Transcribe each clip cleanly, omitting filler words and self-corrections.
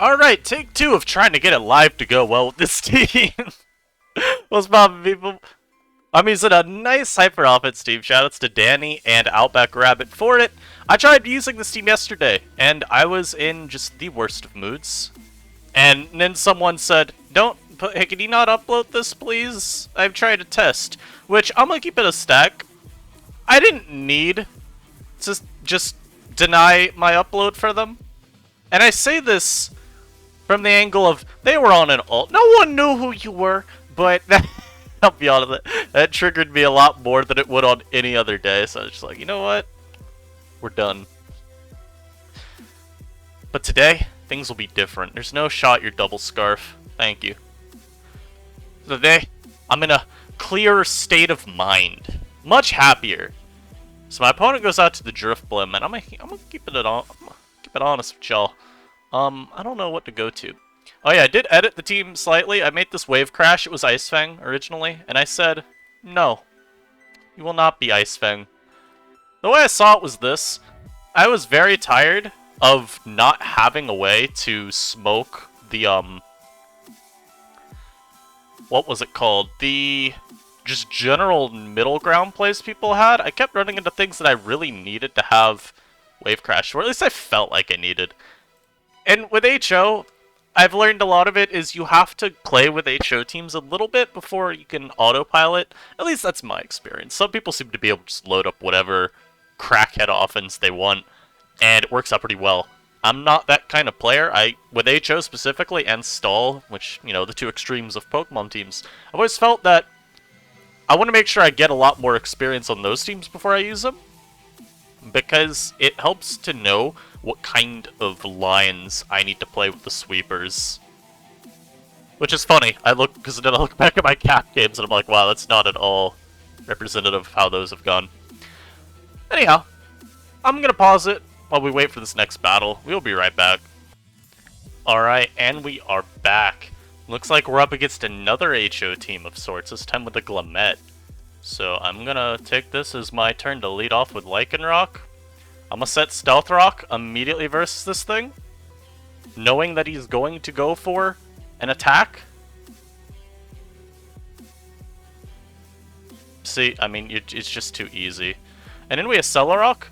Alright, take two of trying to get it live to go well with this team. What's poppin', people? I'm using a nice Hyper Offense team. Shoutouts to Danny and Outback Rabbit for it. I tried using this team yesterday, and I was in just the worst of moods. And then someone said, hey, can you not upload this, please? I'm trying to test. Which, I'm gonna keep it a stack. I didn't need to just deny my upload for them. And I say this from the angle of, they were on an ult. No one knew who you were, but I'll be honest, that triggered me a lot more than it would on any other day. So I was just like, you know what? We're done. But today, things will be different. There's no shot your double scarf. Thank you. Today, I'm in a clearer state of mind. Much happier. So my opponent goes out to the Drift Blim, and I'm gonna keep it honest with y'all. I don't know what to go to. Oh yeah, I did edit the team slightly. I made this wave crash. It was Ice Fang originally, and I said, no, you will not be Ice Fang. The way I saw it was this. I was very tired of not having a way to smoke the, what was it called? The just general middle ground plays people had. I kept running into things that I really needed to have wave crash, or at least I felt like I needed. And with HO, I've learned a lot of it is you have to play with HO teams a little bit before you can autopilot. At least that's my experience. Some people seem to be able to just load up whatever crackhead offense they want, and it works out pretty well. I'm not that kind of player. With HO specifically and Stall, which, you know, the two extremes of Pokemon teams, I've always felt that I want to make sure I get a lot more experience on those teams before I use them, because it helps to know what kind of lines I need to play with the sweepers. Which is funny, because then I look back at my cap games and I'm like, wow, that's not at all representative of how those have gone. Anyhow, I'm gonna pause it while we wait for this next battle. We'll be right back. Alright, and we are back. Looks like we're up against another HO team of sorts, this time with a Glamet. So I'm gonna take this as my turn to lead off with Lycanroc. I'm gonna set Stealth Rock immediately versus this thing, knowing that he's going to go for an attack. See, I mean, it's just too easy. And then we have Celorock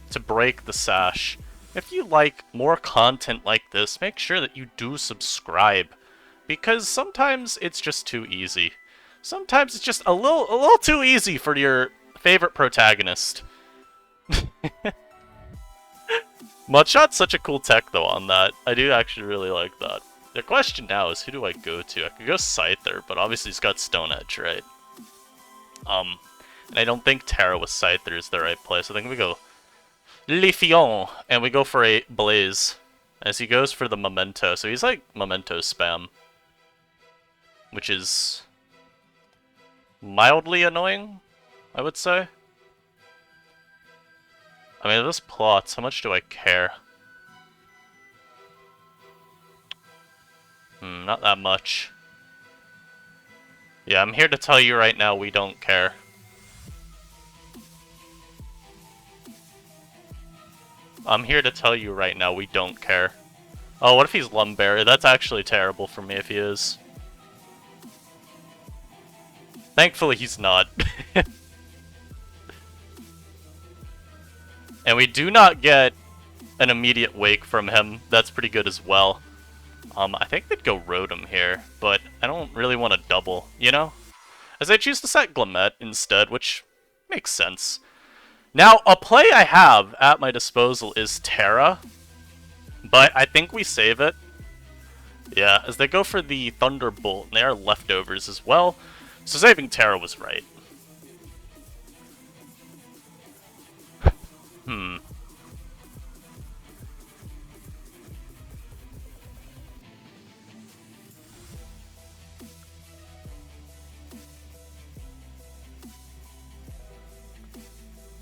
to break the sash. If you like more content like this, make sure that you do subscribe, because sometimes it's just too easy. Sometimes it's just a little too easy for your favorite protagonist. Mudshot's such a cool tech, though, on that. I do actually really like that. The question now is, who do I go to? I could go Scyther, but obviously he's got Stone Edge, right? And I don't think Terra with Scyther is the right place. I think we go Vivillon, and we go for a Blaze, as he goes for the Memento. So he's like Memento spam, which is mildly annoying, I would say. I mean, this plots, how much do I care? Not that much. Yeah, I'm here to tell you right now we don't care. I'm here to tell you right now we don't care. Oh, what if he's Lumberry? That's actually terrible for me if he is. Thankfully he's not. And we do not get an immediate wake from him. That's pretty good as well. I think they'd go Rotom here, but I don't really want to double, you know? As I choose to set Glamet instead, which makes sense. Now, a play I have at my disposal is Terra, but I think we save it. Yeah, as they go for the Thunderbolt, and they are leftovers as well, so saving Terra was right.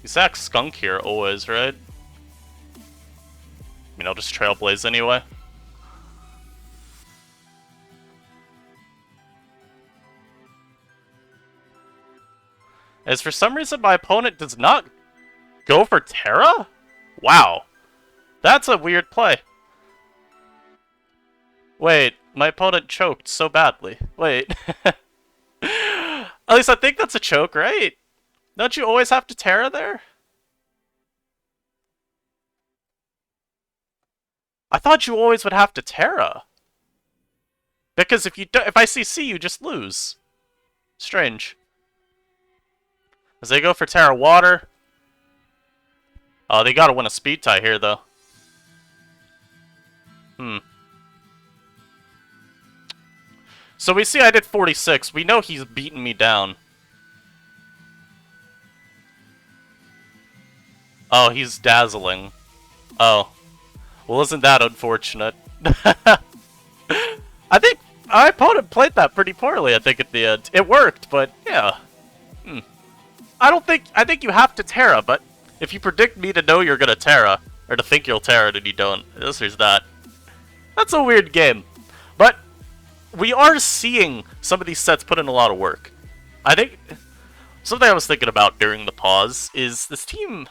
You sack Skunk here always, right? I mean, I'll just Trailblaze anyway. As for some reason my opponent does not go for Terra? Wow. That's a weird play. Wait, my opponent choked so badly. Wait. At least I think that's a choke, right? Don't you always have to Terra there? I thought you always would have to Terra. Because if you do, if I CC, you just lose. Strange. As they go for Terra Water. Oh, they gotta win a speed tie here, though. So we see I did 46. We know he's beaten me down. Oh, he's dazzling. Oh. Well, isn't that unfortunate? I think my opponent played that pretty poorly, I think, at the end. It worked, but yeah. I think you have to Terra, but if you predict me to know you're gonna Terra, or to think you'll Terra and you don't, there's that. That's a weird game. But we are seeing some of these sets put in a lot of work. I think something I was thinking about during the pause is this team.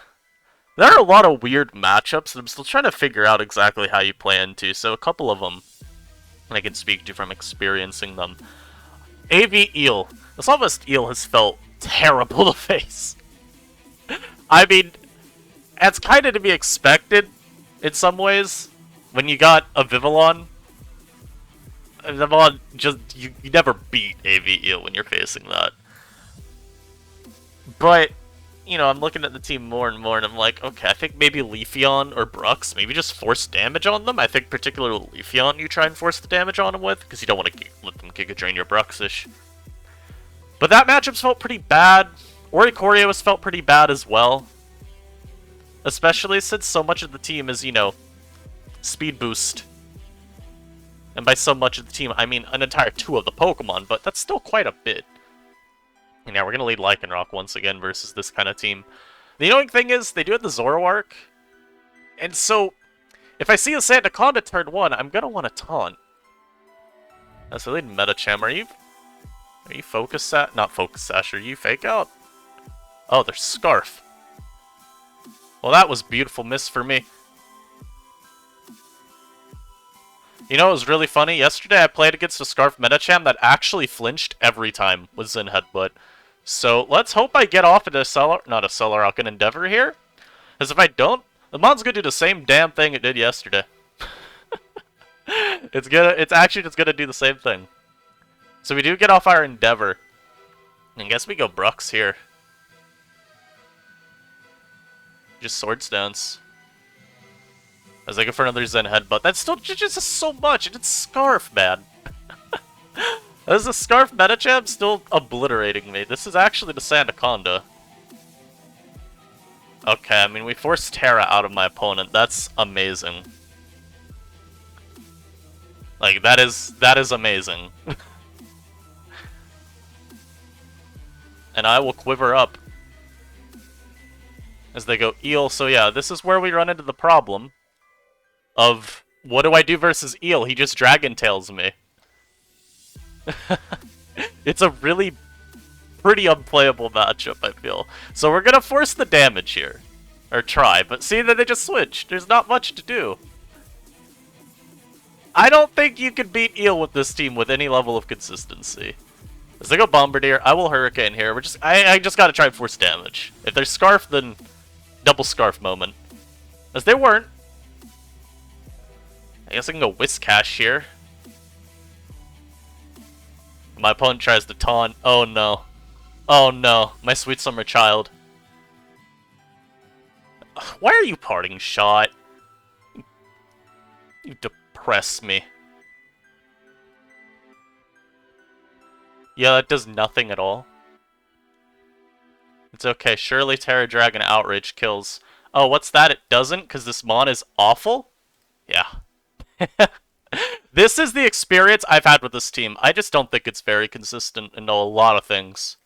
There are a lot of weird matchups that I'm still trying to figure out exactly how you play into, so a couple of them I can speak to from experiencing them. AV Eel. The Sawdust Eel has felt terrible to face. I mean, it's kind of to be expected in some ways. When you got a Vivillon, just you never beat AV Eel when you're facing that. But you know, I'm looking at the team more and more, and I'm like, okay, I think maybe Leafeon or Brux, maybe just force damage on them. I think particularly Leafeon you try and force the damage on them with, because you don't want to let them Giga Drain your Bruxish. But that matchup's felt pretty bad. Oricorio's felt pretty bad as well. Especially since so much of the team is, you know, speed boost. And by so much of the team, I mean an entire 2 of the Pokemon, but that's still quite a bit. And yeah, we're going to lead Lycanroc once again versus this kind of team. The annoying thing is, they do have the Zoroark. And so, if I see a Sandaconda turn 1, I'm going to want to taunt. That's really Metacham. Are you Focus Sash? Not Focus Sash, are you Fake Out? Oh, there's Scarf. Well, that was beautiful miss for me. You know, it was really funny. Yesterday I played against a Scarf Metacham that actually flinched every time with Zen Headbutt. So let's hope I get off into an Endeavor here. Because if I don't, the mon's gonna do the same damn thing it did yesterday. It's actually just gonna do the same thing. So we do get off our Endeavor. I guess we go Brux here. Just Swords Dance. As I go for another Zen Headbutt. That's still just so much, and it's Scarf, man. As the Scarf Metacham still obliterating me. This is actually the Sandaconda. Okay, I mean, we forced Terra out of my opponent. That's amazing. Like, that is amazing. And I will quiver up. As they go Eel. So yeah, this is where we run into the problem of what do I do versus Eel? He just Dragon Tails me. It's a really pretty unplayable matchup, I feel. So we're gonna force the damage here. Or try, but see that they just switched. There's not much to do. I don't think you can beat Eel with this team with any level of consistency. As they go Bombardier, I will Hurricane here. I just gotta try and force damage. If there's Scarf, then double Scarf moment. As they weren't. I guess I can go Whiscash here. My opponent tries to taunt. Oh no. Oh no. My sweet summer child. Why are you parting shot? You depress me. Yeah, that does nothing at all. It's okay. Surely Terra Dragon Outrage kills. Oh, what's that? It doesn't? Because this Mon is awful? Yeah. This is the experience I've had with this team. I just don't think it's very consistent and know a lot of things.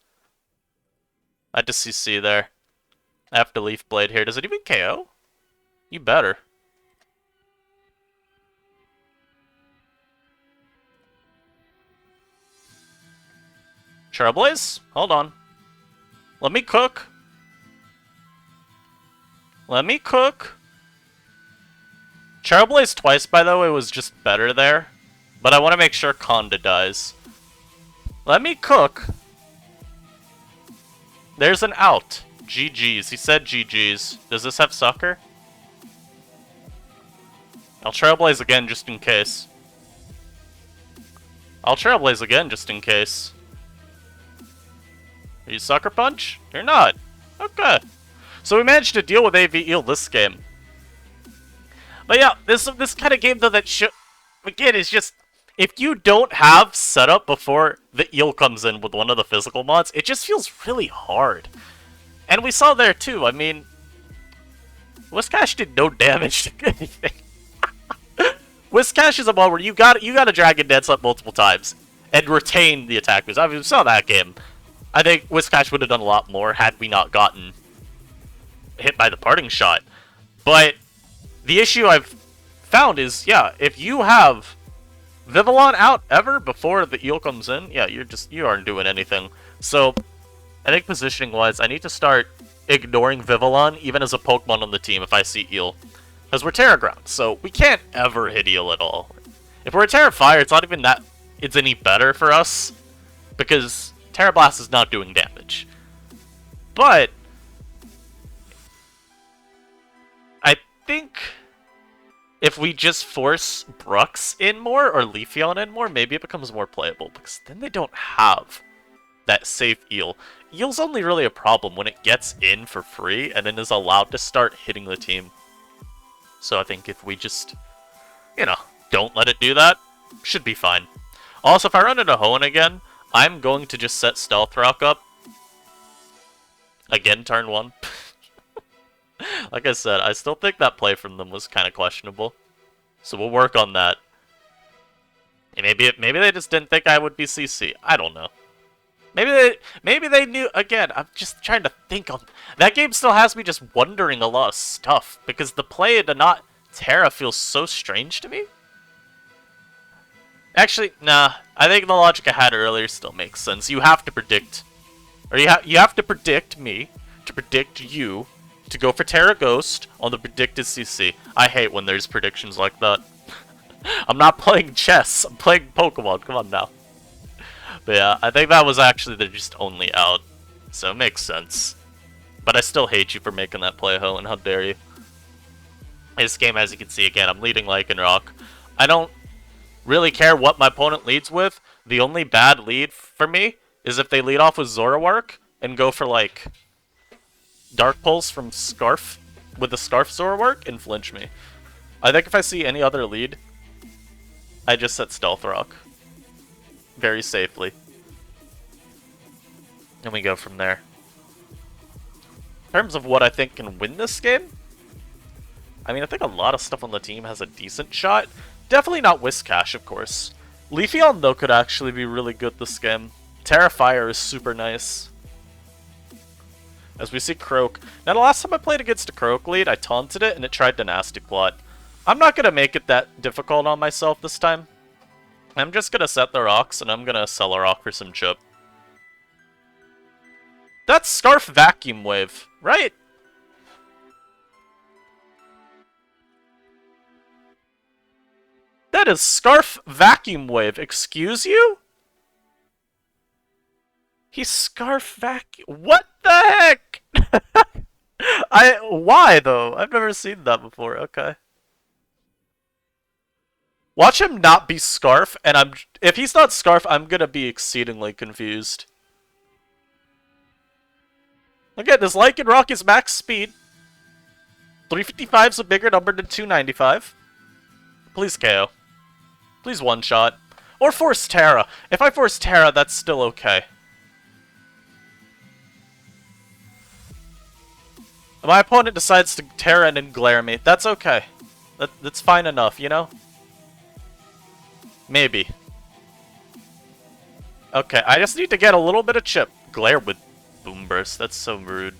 I had to CC there. I have to Leaf Blade here. Does it even KO? You better. Trailblaze? Hold on. Let me cook. Let me cook. Trailblaze twice, by the way, was just better there. But I want to make sure Conda dies. Let me cook. There's an out. GG's. He said GG's. Does this have sucker? I'll Trailblaze again just in case. I'll Trailblaze again just in case. Are you Sucker Punch? You're not. Okay. So we managed to deal with AV Eel this game. But yeah, this kind of game though that again is just, if you don't have setup before the eel comes in with one of the physical mods, it just feels really hard. And we saw there too, I mean, Whiscash did no damage to anything. Whiscash is a mod where you gotta Dragon Dance up multiple times and retain the attack moves. I mean, we saw that game. I think Whiscash would have done a lot more had we not gotten hit by the parting shot. But the issue I've found is, yeah, if you have Vivillon out ever before the eel comes in, yeah, you aren't doing anything. So I think positioning-wise, I need to start ignoring Vivillon even as a Pokemon on the team if I see eel. Because we're Terra Ground, so we can't ever hit eel at all. If we're a Terra Fire, it's not even that it's any better for us, because Terra Blast is not doing damage. But I think if we just force Brux in more, or Leafeon in more, maybe it becomes more playable, because then they don't have that safe eel. Eel's only really a problem when it gets in for free, and then is allowed to start hitting the team. So I think if we just, don't let it do that, should be fine. Also, if I run into Hoenn again, I'm going to just set Stealth Rock up. Again, turn 1. Like I said, I still think that play from them was kind of questionable. So we'll work on that. And maybe they just didn't think I would be CC. I don't know. Maybe they knew. Again, I'm just trying to think on that game. Still has me just wondering a lot of stuff because the play to not Terra feels so strange to me. Actually, nah. I think the logic I had earlier still makes sense. You have to predict, or you have to predict me to predict you to go for Terra Ghost on the predicted CC. I hate when there's predictions like that. I'm not playing chess. I'm playing Pokemon. Come on now. But yeah, I think that was actually the just only out, so it makes sense. But I still hate you for making that play, Hoenn. How dare you? This game, as you can see, again, I'm leading Lycanroc. I don't really care what my opponent leads with. The only bad lead for me is if they lead off with Zoroark and go for, like, Dark Pulse from Scarf with the Scarf Zoroark and flinch me. I think if I see any other lead, I just set Stealth Rock. Very safely. And we go from there. In terms of what I think can win this game, I mean, I think a lot of stuff on the team has a decent shot. Definitely not Whiscash, of course. Leafeon, though, could actually be really good this game. Terra Fire is super nice. As we see Croak. Now, the last time I played against a Croak lead, I taunted it, and it tried to Nasty Plot. I'm not going to make it that difficult on myself this time. I'm just gonna set the rocks, and I'm gonna sell a rock for some chip. That's Scarf Vacuum Wave, right? That is Scarf Vacuum Wave, excuse you? He's Scarf Vacuum... What the heck? Why, though? I've never seen that before, okay. Watch him not be Scarf, and if he's not Scarf, I'm gonna be exceedingly confused. Look at this, Lycanroc is max speed. 355 is a bigger number than 295. Please KO. Please one-shot. Or force Terra. If I force Terra, that's still okay. My opponent decides to Terra and then glare me. That's okay. That's fine enough, you know? Maybe. Okay, I just need to get a little bit of chip. Glare with Boom Burst. That's so rude.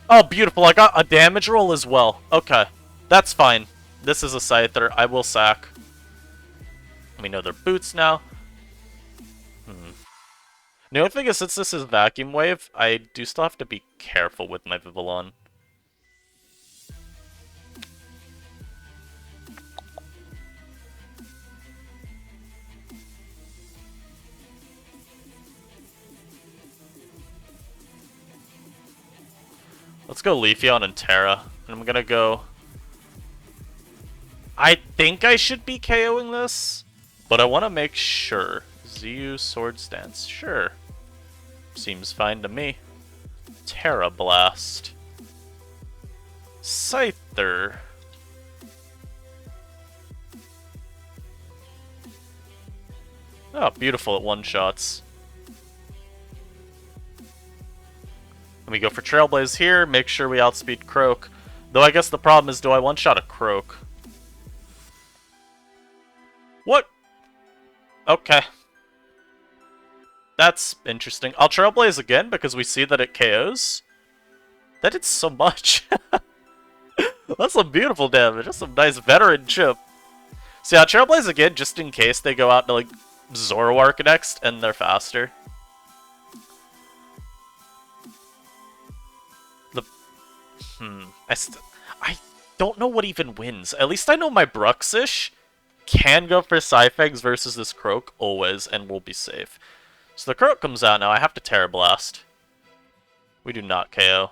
Oh, beautiful. I got a damage roll as well. Okay. That's fine. This is a Scyther. I will sack. We know their boots now. The only thing is, since this is Vacuum Wave, I do still have to be careful with my Vivillon. Let's go Leafeon and Terra. And I'm gonna go... I think I should be KOing this, but I want to make sure. ZU Swords Dance. Sure. Seems fine to me. Terra Blast. Scyther. Oh, beautiful at one-shots. Let me go for Trailblaze here, make sure we outspeed Croak. Though I guess the problem is, do I one-shot a Croak? What? Okay. That's interesting. I'll Trailblaze again because we see that it KOs. That did so much. That's some beautiful damage. That's some nice veteran chip. See, I'll Trailblaze again just in case they go out to, like, Zoroark next and they're faster. I don't know what even wins. At least I know my Bruxish can go for Scyther versus this Croak always, and we'll be safe. So the Croak comes out now. I have to Terra Blast. We do not KO.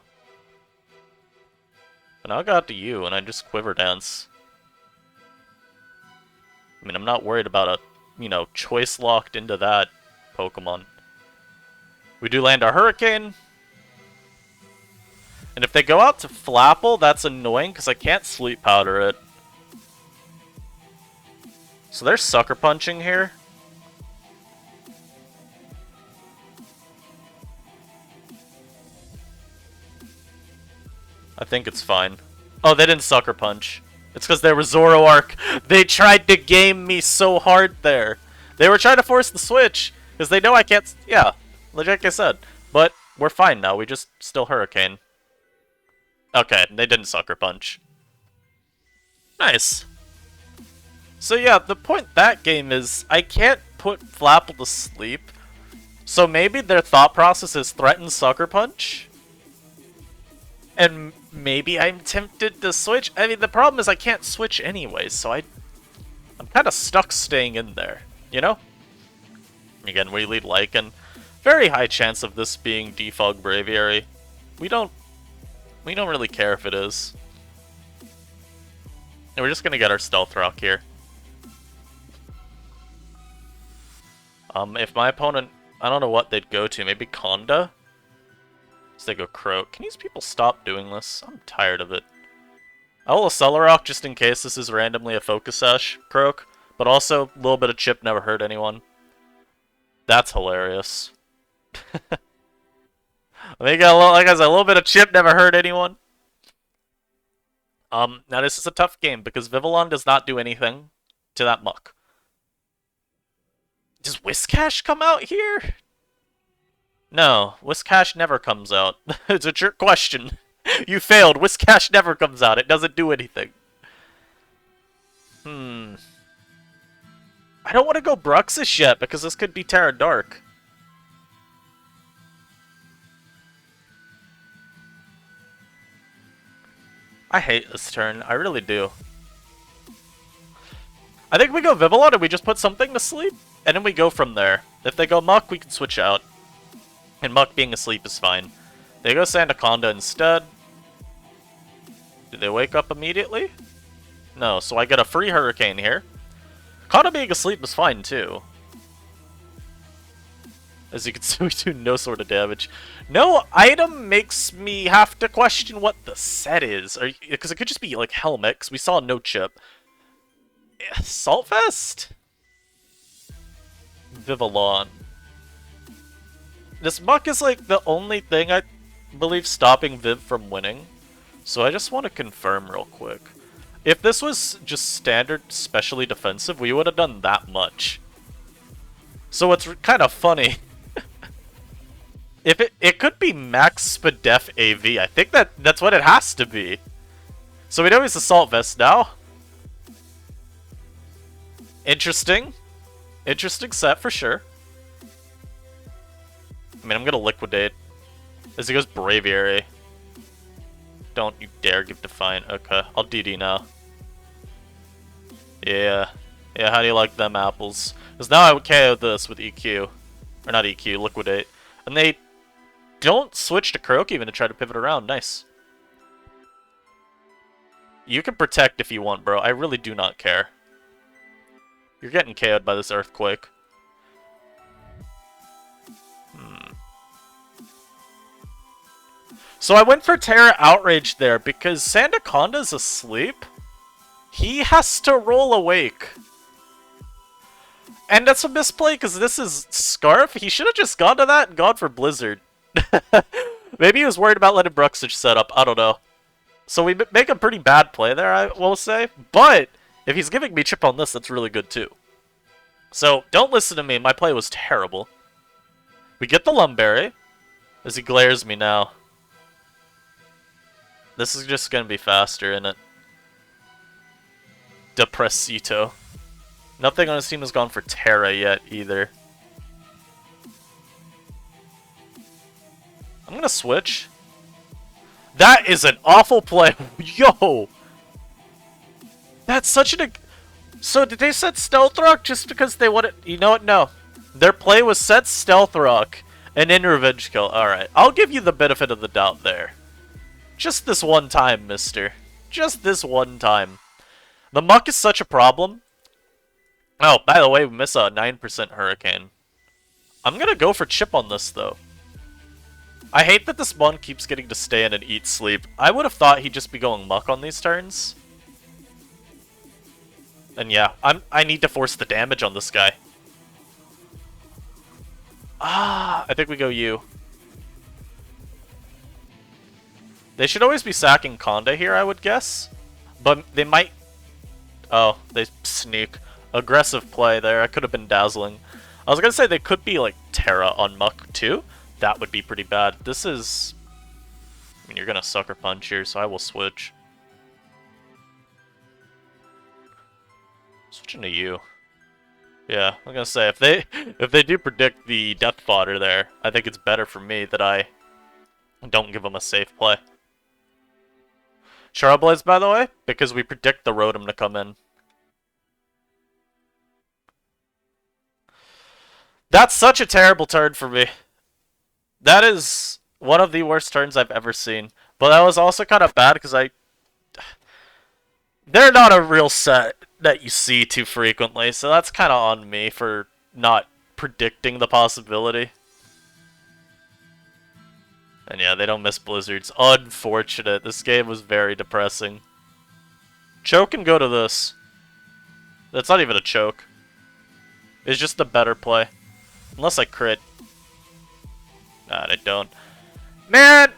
But now I got to you, and I just Quiver Dance. I mean, I'm not worried about a, you know, choice locked into that Pokemon. We do land our Hurricane. And if they go out to Flapple, that's annoying because I can't Sleep Powder it. So they're Sucker Punching here. I think it's fine. Oh, they didn't Sucker Punch. It's because they were Zoroark. They tried to game me so hard there. They were trying to force the switch because they know I can't... Yeah, like I said. But we're fine now. We just still Hurricane. Okay, they didn't Sucker Punch. Nice. So yeah, the point that game is, I can't put Flapple to sleep. So maybe their thought process is threaten Sucker Punch? And maybe I'm tempted to switch? I mean, the problem is I can't switch anyway, so I'm kind of stuck staying in there, you know? Again, we lead Lycan. Very high chance of this being Defog Braviary. We don't really care if it is. And we're just gonna get our Stealth Rock here. If my opponent... I don't know what they'd go to. Maybe Conda? So they go Croak. Can these people stop doing this? I'm tired of it. I will Accelerock just in case this is randomly a Focus Sash Croak. But also, a little bit of chip never hurt anyone. That's hilarious. I think like I said, a little bit of chip never hurt anyone. Now this is a tough game because Vivillon does not do anything to that Muck. Does Whiscash come out here? No, Whiscash never comes out. It's a trick question. You failed. Whiscash never comes out. It doesn't do anything. I don't want to go Bruxish yet because this could be Terra Dark. I hate this turn. I really do. I think we go Vivillon and we just put something to sleep, and then we go from there. If they go Muck, we can switch out. And Muck being asleep is fine. They go Sandaconda instead. Do they wake up immediately? No, so I get a free Hurricane here. Conda being asleep is fine too. As you can see, we do no sort of damage. No item makes me have to question what the set is. Because it could just be like Helmet, because we saw no chip. Saltfest? Vivillon. This Muck is like the only thing I believe stopping Viv from winning. So I just want to confirm real quick. If this was just standard specially defensive, we would have done that much. So it's kind of funny. If it could be max Spadef AV. I think that's what it has to be. So we know he's Assault Vest now. Interesting. Interesting set for sure. I mean, I'm gonna Liquidate. As he goes Braviary. Don't you dare give Defiant. Okay, I'll DD now. Yeah. Yeah, how do you like them apples? Because now I would KO this with EQ. Or not EQ, Liquidate. And they don't switch to Croak even to try to pivot around. Nice. You can protect if you want, bro. I really do not care. You're getting KO'd by this earthquake. So I went for Terra Outrage there because Sandaconda's asleep. He has to roll awake. And that's a misplay because this is Scarf. He should have just gone to that and gone for Blizzard. Maybe he was worried about letting Bruxage set up. I don't know. So we make a pretty bad play there, I will say. But if he's giving me chip on this, that's really good too. So don't listen to me. My play was terrible. We get the Lumberry as he glares me now. This is just going to be faster, isn't it? Depressito. Nothing on his team has gone for Terra yet, either. I'm going to switch. That is an awful play. Yo! That's such an... So did they set Stealth Rock just because they wanted... You know what? No. Their play was set Stealth Rock and then Revenge Kill. Alright, I'll give you the benefit of the doubt there. Just this one time, mister. Just this one time. The Muck is such a problem. Oh, by the way, we miss a 9% Hurricane. I'm gonna go for chip on this, though. I hate that this one keeps getting to stay in and eat sleep. I would have thought he'd just be going Muck on these turns. And yeah, I need to force the damage on this guy. Ah, I think we go U. They should always be sacking Conda here, I would guess. But they might... Oh, they sneak. Aggressive play there. I could have been dazzling. I was going to say they could be like Terra on Muck too. That would be pretty bad. This is... I mean, you're going to Sucker Punch here, so I will switch. Switching to you. Yeah, I'm going to say, if they do predict the Death Fodder there, I think it's better for me that I don't give them a safe play. Charblaze, by the way, because we predict the Rotom to come in. That's such a terrible turn for me. That is one of the worst turns I've ever seen. But that was also kind of bad because they're not a real set that you see too frequently, so that's kind of on me for not predicting the possibility. And yeah, they don't miss Blizzards. Unfortunate. This game was very depressing. Choke and go to this. That's not even a choke. It's just a better play. Unless I crit. Nah, I don't. Man!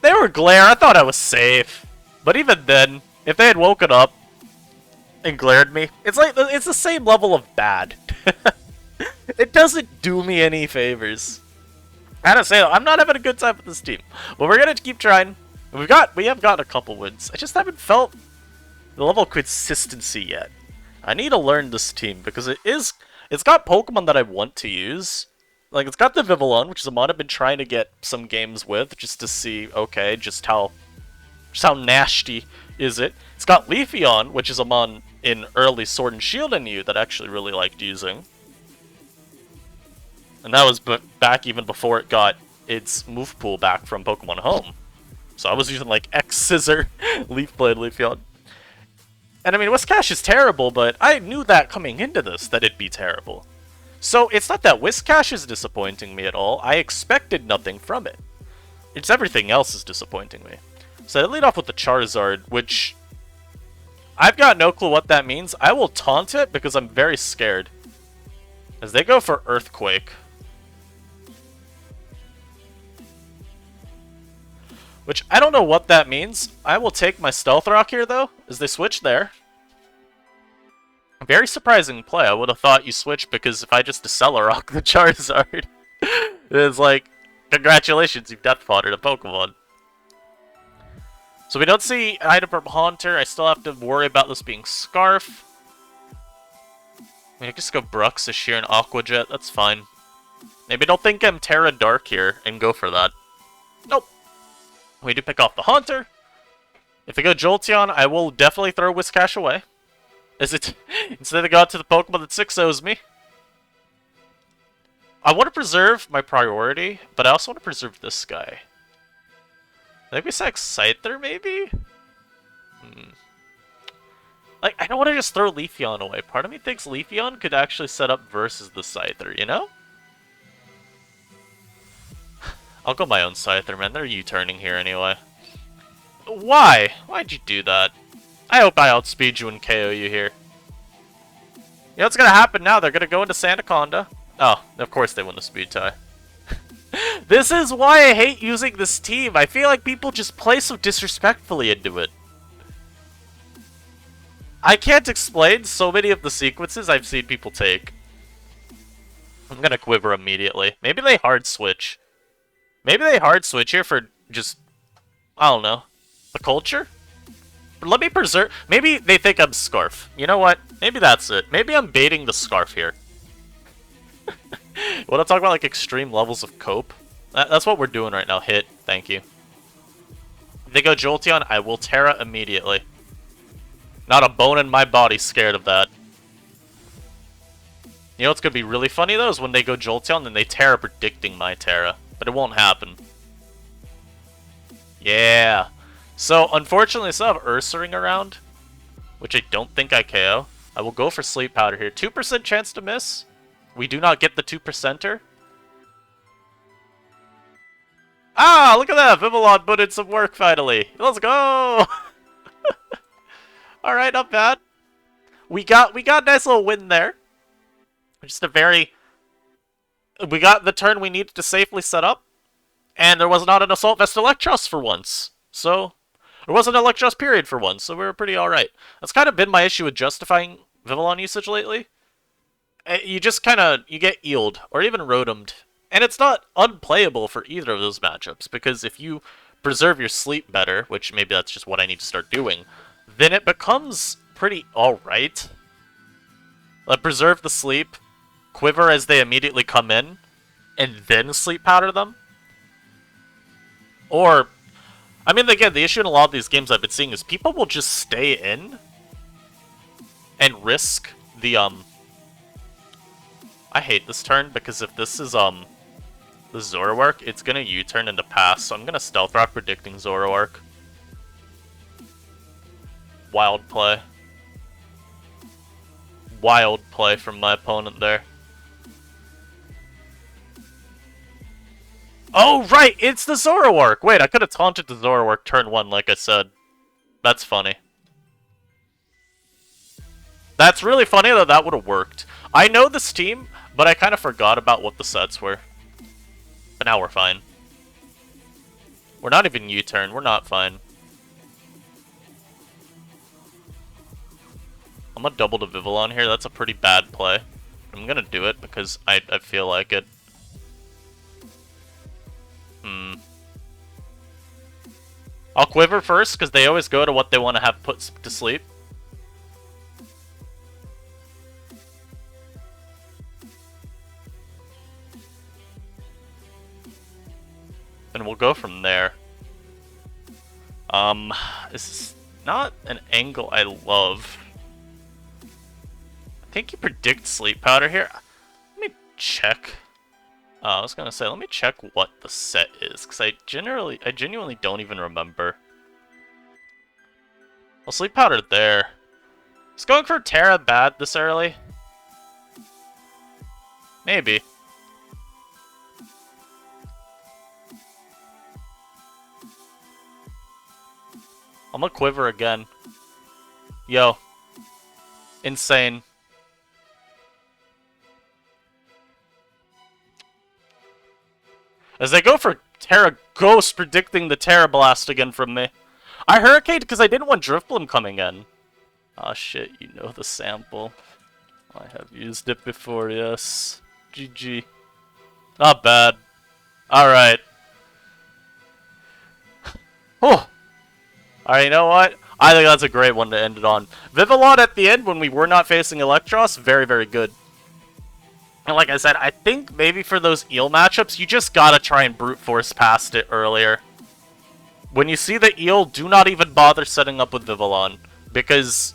They were glare. I thought I was safe. But even then, if they had woken up and glared me, it's like, it's the same level of bad. It doesn't do me any favors. I gotta say, I'm not having a good time with this team. But we're gonna keep trying. We have gotten a couple wins. I just haven't felt the level of consistency yet. I need to learn this team because it's got Pokemon that I want to use. Like, it's got the Vivillon, which is a mod I've been trying to get some games with, just to see, okay, just how nasty is it. It's got Leafeon, which is a mod in early Sword and Shield and U that I actually really liked using. And that was back even before it got its move pool back from Pokemon Home. So I was using like X-Scissor, Leaf Blade, Leafeon. And I mean, Whiscash is terrible, but I knew that coming into this, that it'd be terrible. So it's not that Whiscash is disappointing me at all. I expected nothing from it. It's everything else is disappointing me. So I lead off with the Charizard, which I've got no clue what that means. I will taunt it because I'm very scared. As they go for Earthquake. Which, I don't know what that means. I will take my Stealth Rock here, though, as they switch there. Very surprising play. I would have thought you switched because if I just Accelerock the Charizard, it's like, congratulations, you've Death Foddered a Pokemon. So we don't see item from Haunter. I still have to worry about this being Scarf. I mean, I just go Bruxish here and Aqua Jet. That's fine. Maybe don't think I'm Terra Dark here and go for that. Nope. We do pick off the Haunter. If they go Jolteon, I will definitely throw Whiscash away. Instead of going to the Pokemon that 6-0s me. I want to preserve my priority, but I also want to preserve this guy. I think we sack Scyther, maybe? Like, I don't want to just throw Leafeon away. Part of me thinks Leafeon could actually set up versus the Scyther, you know? I'll go my own Scyther, man. They're U-turning here anyway. Why? Why'd you do that? I hope I outspeed you and KO you here. You know what's gonna happen now? They're gonna go into Sandaconda. Oh, of course they win the speed tie. This is why I hate using this team. I feel like people just play so disrespectfully into it. I can't explain so many of the sequences I've seen people take. I'm gonna quiver immediately. Maybe they hard switch. Maybe they hard switch here for just, I don't know, the culture? But let me preserve. Maybe they think I'm Scarf. You know what? Maybe that's it. Maybe I'm baiting the Scarf here. Want to talk about like extreme levels of cope? That's what we're doing right now. Hit. Thank you. If they go Jolteon, I will Terra immediately. Not a bone in my body scared of that. You know what's going to be really funny though is when they go Jolteon and they Terra predicting my Terra. But it won't happen. Yeah. So, unfortunately, I still have Ursaring around, which I don't think I KO. I will go for Sleep Powder here. 2% chance to miss. We do not get the 2%er. Ah, look at that! Vivillon put in some work, finally. Let's go! Alright, not bad. We got a nice little win there. Just a very... We got the turn we needed to safely set up. And there was not an Assault Vest Electros for once. So... There wasn't an Electros period for once, so we were pretty alright. That's kind of been my issue with justifying Vivillon usage lately. You just kind of... You get eeled, or even Rotomed. And it's not unplayable for either of those matchups, because if you preserve your sleep better, which maybe that's just what I need to start doing, then it becomes pretty alright. Like, preserve the sleep, quiver as they immediately come in, and then sleep powder them. Or, I mean, again, the issue in a lot of these games I've been seeing is people will just stay in and risk the, I hate this turn, because if this is, the Zoroark, it's gonna U-turn into pass, so I'm gonna Stealth Rock predicting Zoroark. Wild play. Wild play from my opponent there. Oh, right! It's the Zoroark! Wait, I could have taunted the Zoroark turn 1, like I said. That's funny. That's really funny that that would have worked. I know this team, but I kind of forgot about what the sets were. But now we're fine. We're not even U-turn, we're not fine. I'm gonna double to Vivillon here, that's a pretty bad play. I'm gonna do it because I feel like it. I'll quiver first, because they always go to what they want to have put to sleep. And we'll go from there. This is not an angle I love. I think you predict Sleep Powder here. Let me check. I was gonna say, let me check what the set is, because I genuinely don't even remember. Well, Sleep Powder there. Is going for Terra bad this early? Maybe. I'm gonna quiver again. Yo. Insane. As they go for Terra Ghost, predicting the Terra Blast again from me. I Hurricane because I didn't want Drifblim coming in. Aw, shit, you know the sample. I have used it before, yes. GG. Not bad. Alright. Oh! Alright, you know what? I think that's a great one to end it on. Vivillon at the end, when we were not facing Electros, very, very good. And like I said, I think maybe for those Eel matchups, you just gotta try and brute force past it earlier. When you see the Eel, do not even bother setting up with Vivillon, because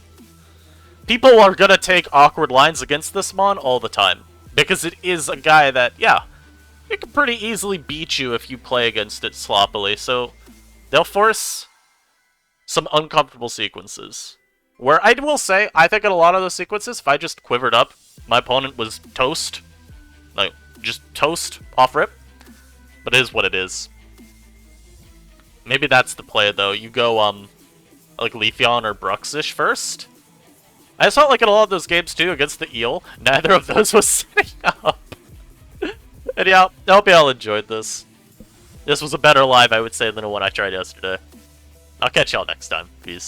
people are gonna take awkward lines against this Mon all the time. Because it is a guy that, yeah, it can pretty easily beat you if you play against it sloppily, so they'll force some uncomfortable sequences. Where I will say, I think in a lot of those sequences, if I just quivered up, my opponent was toast. Like, just toast off rip. But it is what it is. Maybe that's the play, though. You go, like Vivillon or Bruxish first. I just felt like in a lot of those games, too, against the eel, neither of those was setting up. And yeah, I hope y'all enjoyed this. This was a better live, I would say, than the one I tried yesterday. I'll catch y'all next time. Peace.